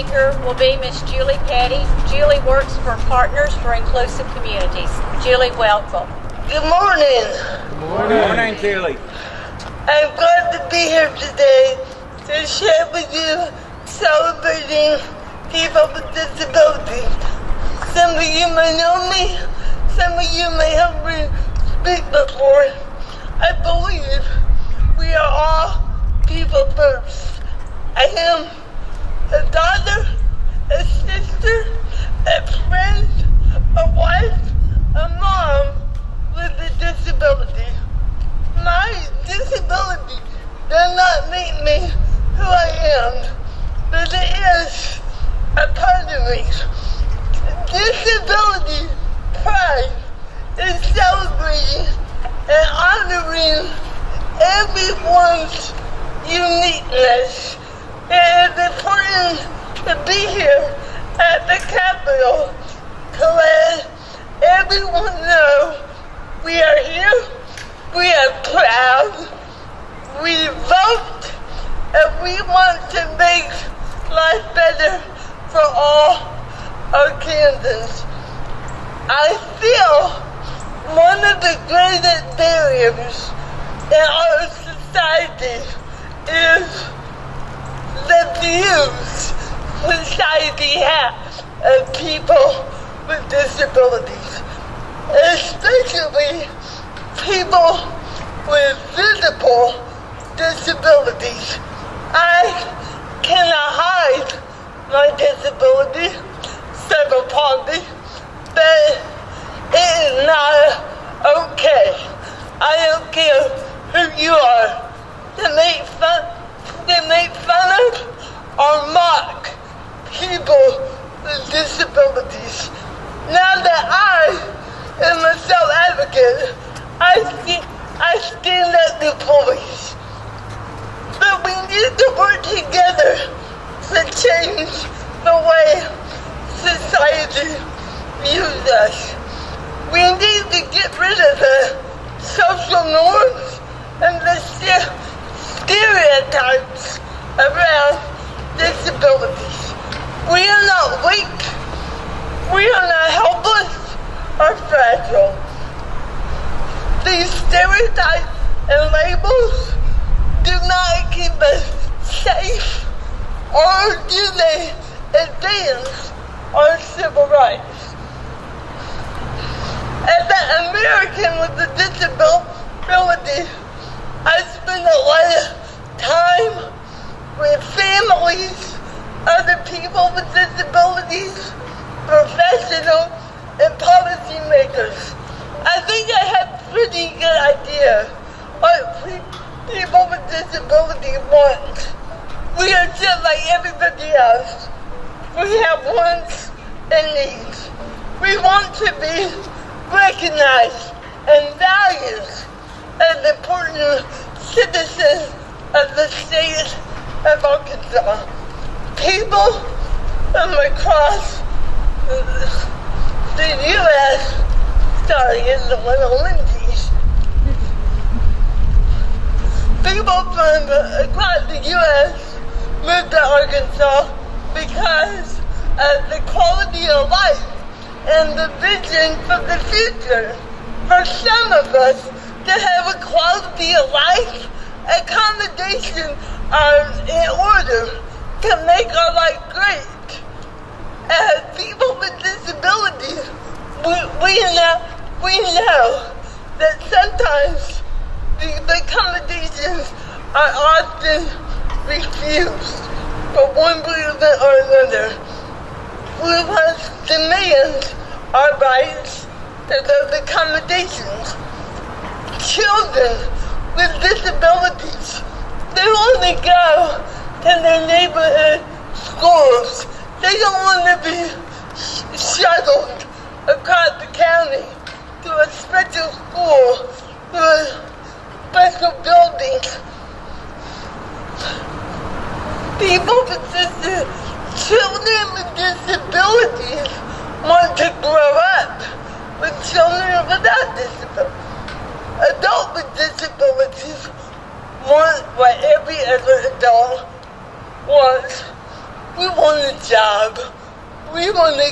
speaker will be Miss Julie Petty. Julie works for Partners for Inclusive Communities. Julie, welcome. Good morning. Good morning. Good morning, Julie. I'm glad to be here today to share with you celebrating people with disabilities. Some of you may know me, some of you may have heard me speak before. I believe we are all people first. I am a daughter, a sister, a friend, a wife, a mom with a disability. My disability does not make me who I am, but it is a part of me. Disability pride is celebrating and honoring everyone's uniqueness. It is important to be here at the Capitol to let everyone know we are here, we are proud, we vote, and we want to make life better for all our Kansans. I feel one of the greatest barriers in our society is the views society has of people with disabilities, especially people with visible disabilities. I cannot hide my disability, cerebral palsy, but it is not okay. I don't care who you are to make fun of or mock people with disabilities. Now that I am a self-advocate, I stand up to police. But we need to work together to change the way society views us. We need to get rid of the social norms and the stereotypes around disabilities. We are not weak. We are not helpless or fragile. These stereotypes and labels do not keep us safe, or do they advance our civil rights. As an American with a disability, I spend a lot of time with families, other people with disabilities, professionals, and policymakers. I think I have a pretty good idea what people with disabilities want. We are just like everybody else. We have wants and needs. We want to be recognized and valued as important citizens of the state of Arkansas. People from across the U.S. starting the little Lindsay's. People from across the U.S. moved to Arkansas because of the quality of life and the vision for the future. For some of us to have a quality of life, accommodations are in order to make our life great. As people with disabilities, we know that sometimes the accommodations are often refused for one reason or another. We must demand our rights to those accommodations. Children with disabilities, they want to go to their neighborhood schools. They don't want to be shuttled across the county to a special school, to a special building. People with children with disabilities want to grow up with children without disabilities. Adults with disabilities want what every other adult wants, We want a job. We want to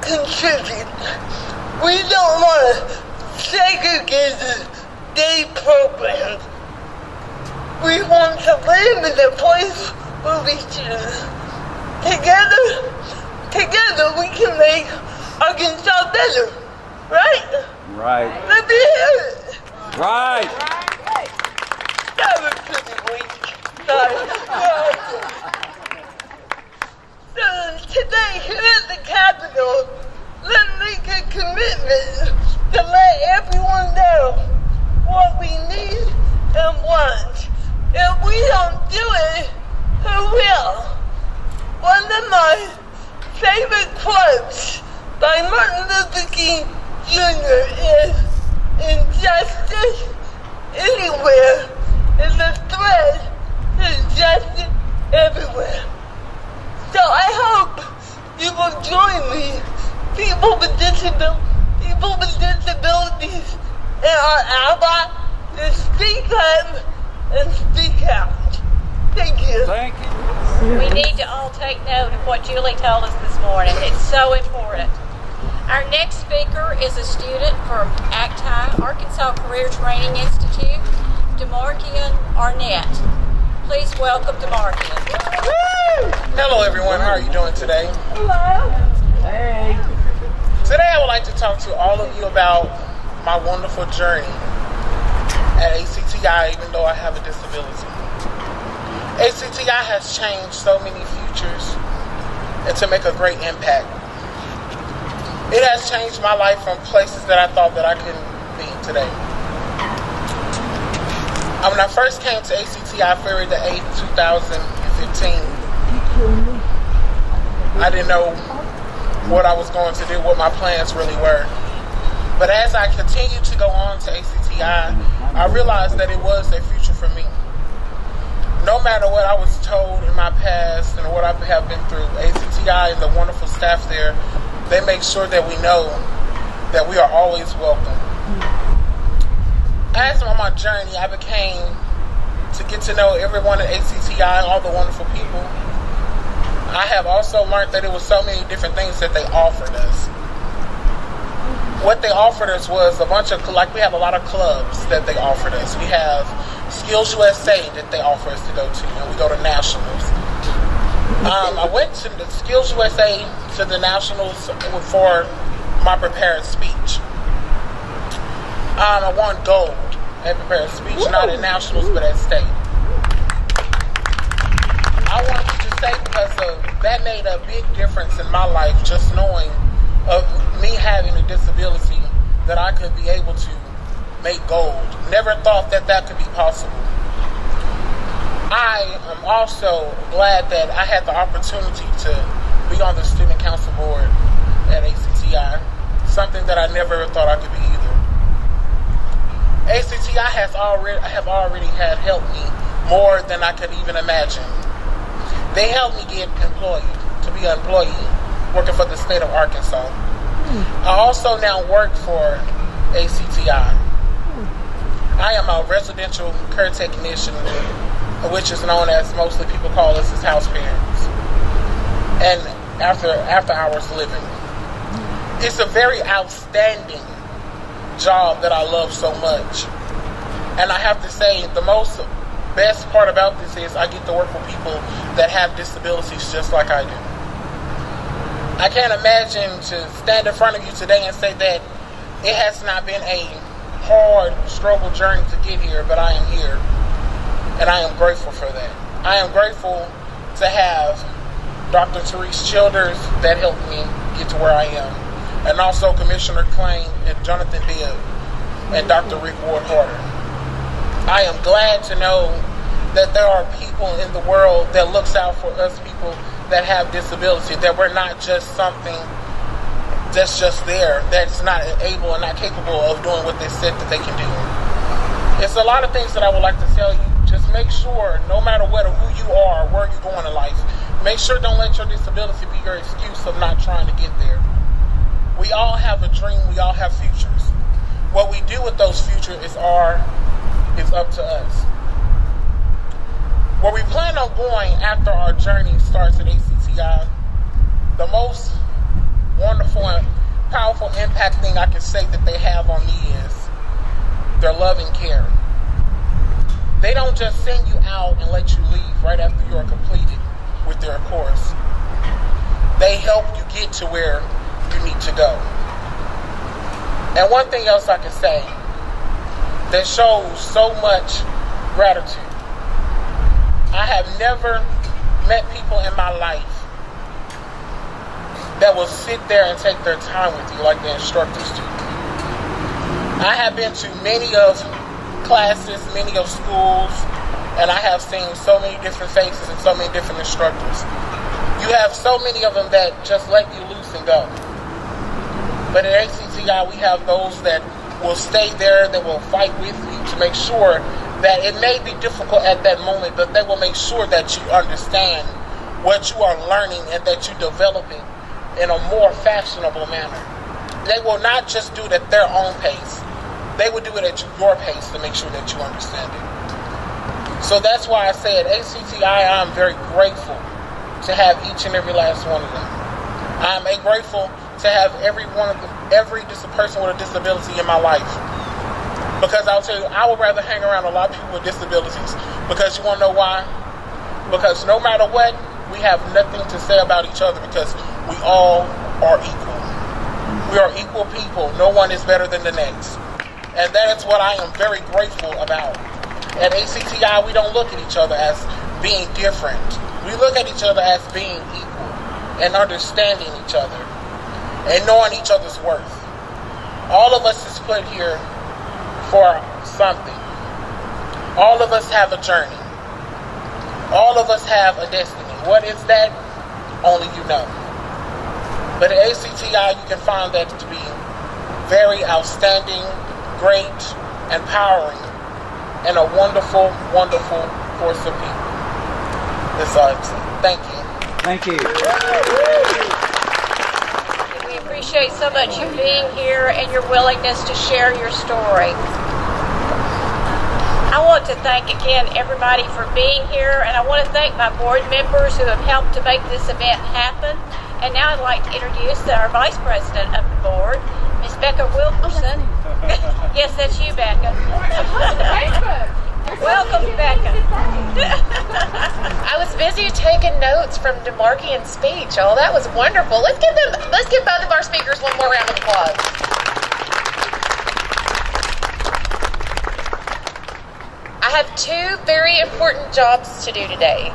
contribute. We don't want segregated day programs. We want to live in a place where we choose. Together we can make Arkansas better. Right? Right. Let me hear it. Right. That was pretty weak. Sorry. So today here at the Capitol, let's make a commitment to let everyone know what we need and want. If we don't do it, who will? One of my favorite quotes by Martin Luther King Jr. is, "Injustice anywhere is a threat to justice everywhere." So I hope you will join me, people with disabilities, and our ally, to speak up and speak out. Thank you. Thank you. We need to all take note of what Julie told us this morning. It's so important. Our next speaker is a student from Acti, Arkansas Career Training Institute, DeMarkian Arnett. Please welcome DeMarkian. Hello everyone, how are you doing today? Hello. Hey. Today I would like to talk to all of you about my wonderful journey at ACTI, even though I have a disability. ACTI has changed so many futures and to make a great impact. It has changed my life from places that I thought that I couldn't be today. When I first came to ACTI February the 8th, 2015, I didn't know what I was going to do, what my plans really were. But as I continued to go on to ACTI, I realized that it was a future for me. No matter what I was told in my past and what I have been through, ACTI and the wonderful staff there, they make sure that we know that we are always welcome. As on my journey, I became to get to know everyone at ACTI, all the wonderful people. I have also learned that it was so many different things that they offered us. What they offered us was a bunch of, we have a lot of clubs that they offered us. We have Skills USA that they offer us to go to, and we go to nationals. I went to the Skills USA to the nationals for my prepared speech. I won gold at prepared speech, not at nationals, but at state. I wanted to say because that made a big difference in my life, just knowing of me having a disability, that I could be able to make gold. Never thought that that could be possible. I am also glad that I had the opportunity to be on the student council board at ACTI, something that I never thought I could be either. ACTI have already had helped me more than I could even imagine. They helped me get employed, to be an employee, working for the state of Arkansas. I also now work for ACTI. I am a residential care technician, which is known as, mostly people call us as house parents, and after hours living. It's a very outstanding job that I love so much. And I have to say, the best part about this is I get to work with people that have disabilities just like I do. I can't imagine to stand in front of you today and say that it has not been a hard struggle journey to get here, but I am here, and I am grateful for that. I am grateful to have Dr. Therese Childers that helped me get to where I am, and also Commissioner Klain and Jonathan Bibb and Dr. Rick Ward Harder. I am glad to know that there are people in the world that looks out for us people that have disability, that we're not just something that's just there, that's not able and not capable of doing what they said that they can do. It's a lot of things that I would like to tell you. Just make sure, no matter what or who you are, where you're going in life, make sure don't let your disability be your excuse of not trying to get there. We all have a dream, we all have futures. What we do with those futures is up to us. Where we plan on going after our journey starts at ACTI, the most wonderful and powerful impact thing I can say that they have on me is their love and care. They don't just send you out and let you leave right after you're completed with their course. They help you get to where you need to go. And one thing else I can say that shows so much gratitude. I have never met people in my life that will sit there and take their time with you like the instructors do. I have been to many of classes, many of schools, and I have seen so many different faces and so many different instructors. You have so many of them that just let you loose and go. But at ACTI, we have those that will stay there, that will fight with you to make sure that it may be difficult at that moment, but they will make sure that you understand what you are learning and that you develop it in a more fashionable manner. They will not just do it at their own pace. They will do it at your pace to make sure that you understand it. So that's why I say at ACTI, I'm very grateful to have each and every last one of them. I'm grateful to have every person with a disability in my life. Because I'll tell you, I would rather hang around a lot of people with disabilities. Because you want to know why? Because no matter what, we have nothing to say about each other because we all are equal. We are equal people. No one is better than the next. And that is what I am very grateful about. At ACTI, we don't look at each other as being different. We look at each other as being equal and understanding each other and knowing each other's worth. All of us is put here for something. All of us have a journey. All of us have a destiny. What is that? Only you know. But at ACTI, you can find that to be very outstanding, great, empowering, and a wonderful, wonderful force of people. That's all I have to say. Thank you. Thank you. We appreciate so much you being here and your willingness to share your story. I want to thank again everybody for being here, and I want to thank my board members who have helped to make this event happen. And now I'd like to introduce our Vice President of the board, Ms. Becca Wilkerson. Yes, that's you, Becca. Welcome, Becca. I was busy taking notes from DeMarkian's speech. Oh, that was wonderful. Let's give both of our speakers one more round of applause. I have two very important jobs to do today.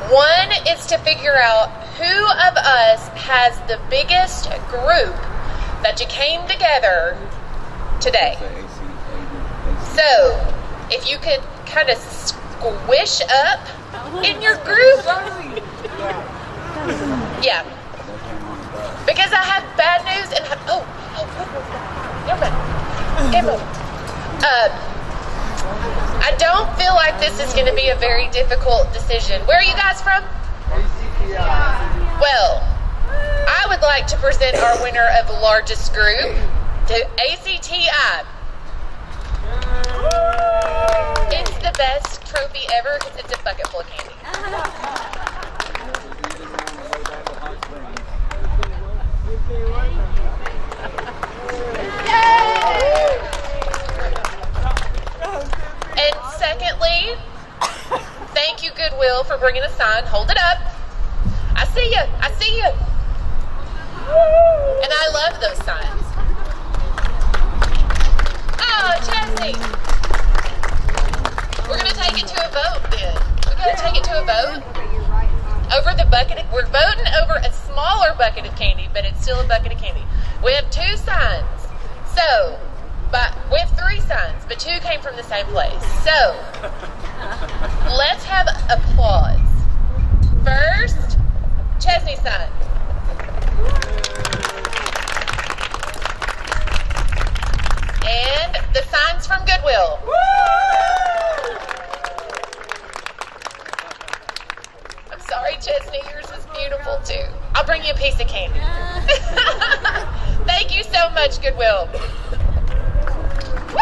One is to figure out who of us has the biggest group that you came together today. So, if you could kind of squish up in your group. Yeah. Because I have bad news and never mind. I don't feel like this is going to be a very difficult decision. Where are you guys from? Well, I would like to present our winner of the largest group to ACTI. It's the best trophy ever because it's a bucket full of candy. And secondly, thank you, Goodwill, for bringing a sign. Hold it up. I see you. I see you. And I love those signs. Oh, Chesney. We're going to take it to a vote then. We're going to take it to a vote over the bucket. We're voting over a smaller bucket of candy, but it's still a bucket of candy. We have two signs. So, we have three signs, but two came from the same place. So, let's have applause. First, Chesney sign. And the signs from Goodwill. I'm sorry, Chesney, yours is beautiful too. I'll bring you a piece of candy. Thank you so much, Goodwill. Woo!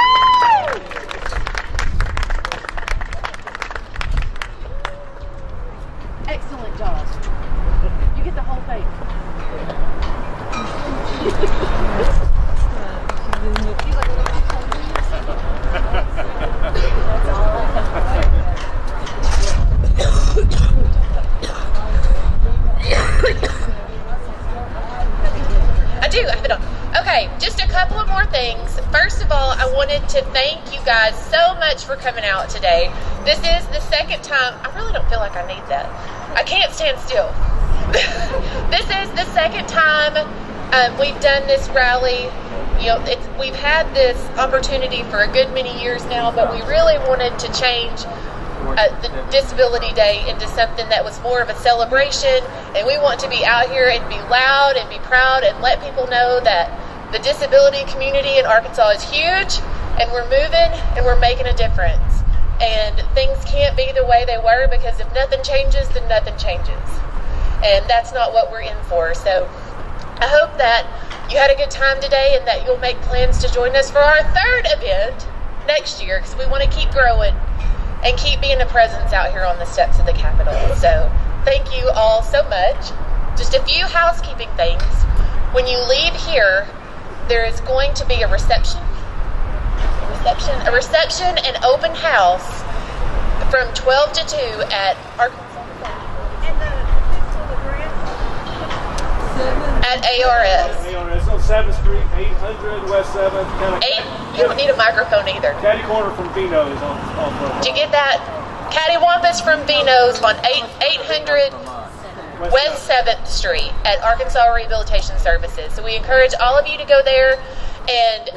first of all, I wanted to thank you guys so much for coming out today. This is the second time. I really don't feel like I need that. I can't stand still. This is the second time we've done this rally. You know, we've had this opportunity for a good many years now, but we really wanted to change the Disability Day into something that was more of a celebration, and we want to be out here and be loud and be proud and let people know that the disability community in Arkansas is huge, and we're moving and we're making a difference. And things can't be the way they were, because if nothing changes, then nothing changes. And that's not what we're in for. So I hope that you had a good time today and that you'll make plans to join us for our third event next year, because we want to keep growing and keep being a presence out here on the steps of the Capitol. So thank you all so much. Just a few housekeeping things. When you leave here, there is going to be a reception and open house from 12 to 2 at ARS. ARS on 7th Street, 800 West 7th. You don't need a microphone either. Caddy corner from Vino's on Did you get that? Cattywampus from Vino's on 800 West 7th Street at Arkansas Rehabilitation Services. So we encourage all of you to go there and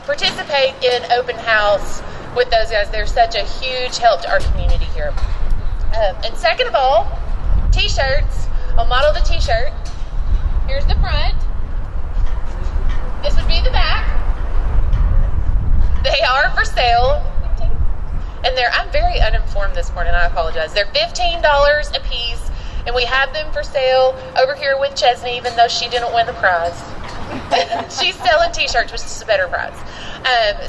participate in open house with those guys. They're such a huge help to our community here. And second of all, t-shirts. I'll model the t-shirt. Here's the front. This would be the back. They are for sale. And I'm very uninformed this morning, I apologize. They're $15 a piece, and we have them for sale over here with Chesney, even though she didn't win the prize. She's selling t-shirts, which is a better prize.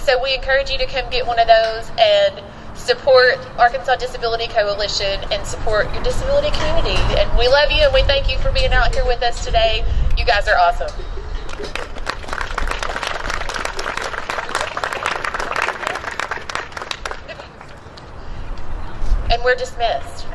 So we encourage you to come get one of those and support Arkansas Disability Coalition and support your disability community. And we love you, and we thank you for being out here with us today. You guys are awesome. And we're dismissed.